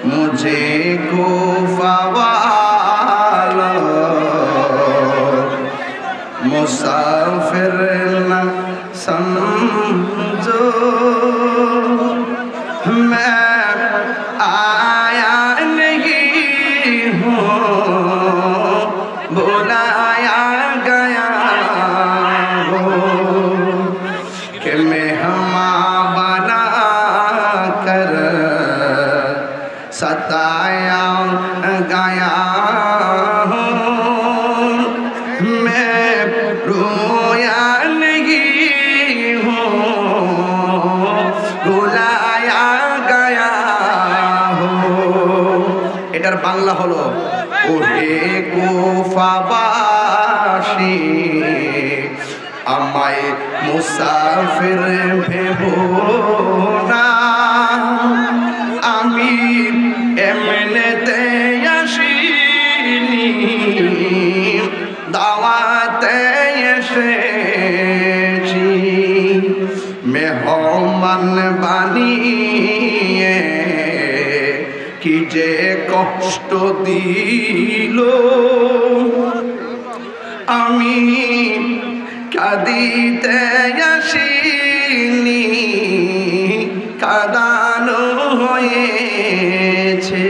मुझे कूफा वालों मुसाफिर न समझो, मैं आया नहीं हूँ बुलाया गया हूँ कि मेहमान बना कर सताया गया हूँ। मैं रोया नहीं हूँ बुलाया गया हूँ। এটার বাংলা হলো ওহে কুফাবাসী আমায় মুসাফির ভেবো না, আমি এমনিতে আসিনি দাওয়াতে এসেছি। মেহমান বানিয়ে কি যে কষ্ট দিল, আমি কাঁদিতে আসিনি কাঁদানো হয়েছে।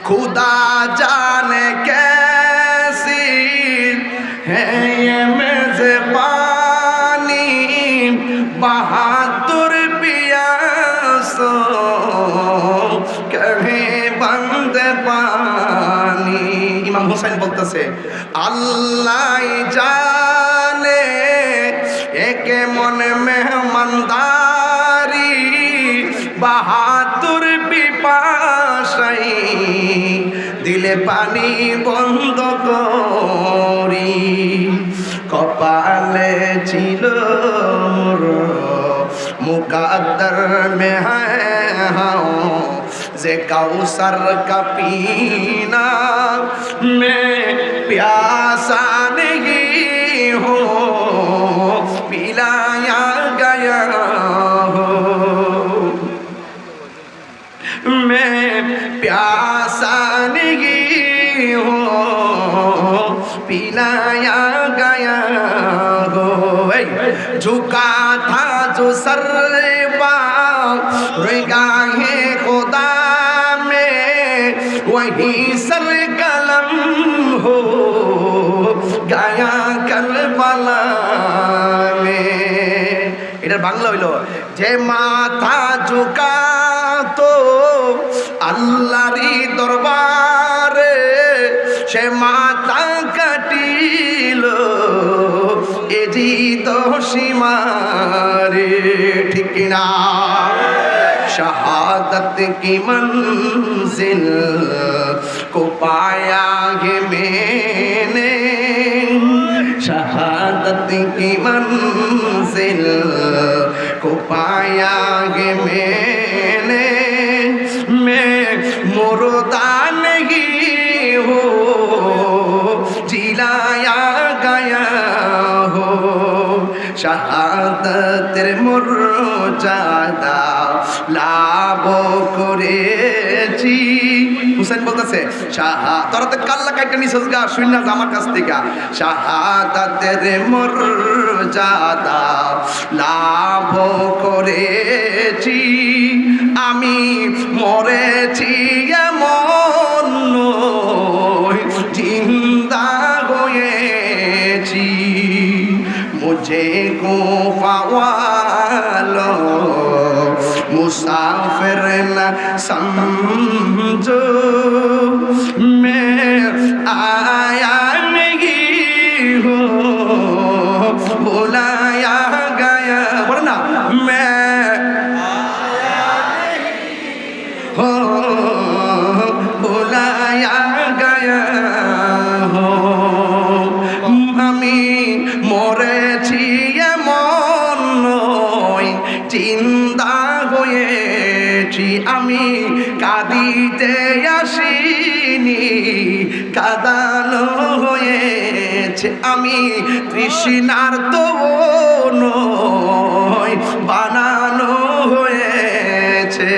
खुदा जाने कैसी है ये मेज़बानी, बहादुर पियासो कहे बंद पानी। इमाम हुसैन বলতেছে আল্লাহ জানে একে মনে মেহমানদারি, বাহাদুর পিপাসাই দিলে পানি বন্ধ করি। কপালে ছিল মুকাদ্দার মে হাও যে কাউসার কা পীনা, মে প্যাসা नहीं हूँ पिलाया गया हो। मैं प्यासा नहीं हूँ पिलाया गया हो। झुका था जो सर गाहे खुदा में, वही सर कलम हो गाया करबला में। এটার বাংলা হইল যে মাথা ঝুকাতো আল্লাহরই দরবারে, সে মাথা কাটিল এ জিত সীমারে। ঠিক কিনা? शहादत की मंजिल को पाया है मैंने, शहादत की मंजिल को पाया है मैंने। मैं मुर्दा नहीं हूँ जिलाया गया हो। শাহাদাতের মর্যাদা লাভ করেছি। হুসেন বলতেছে তোরা তো কাল্লা কাইটা নিছস গা শুননা আমার কাছ থেকে। শাহাদাতের মর্যাদা লাভ করেছি, আমি মরেছি এমন নয় জিন্দা হয়েছি। मुझे कूफा वालों मुसाफिर न समझो, मैं आया नहीं हूँ बुलाया गया। बोलो ना, मैं आया नहीं हूँ बुलाया गया हूँ। আমি মরেছি এমন নয় জিন্দা হয়েছি, আমি কাঁদিতে আসিনি কাঁদানো হয়েছে। আমি তৃষ্ণার্ত নয় বানানো হয়েছে।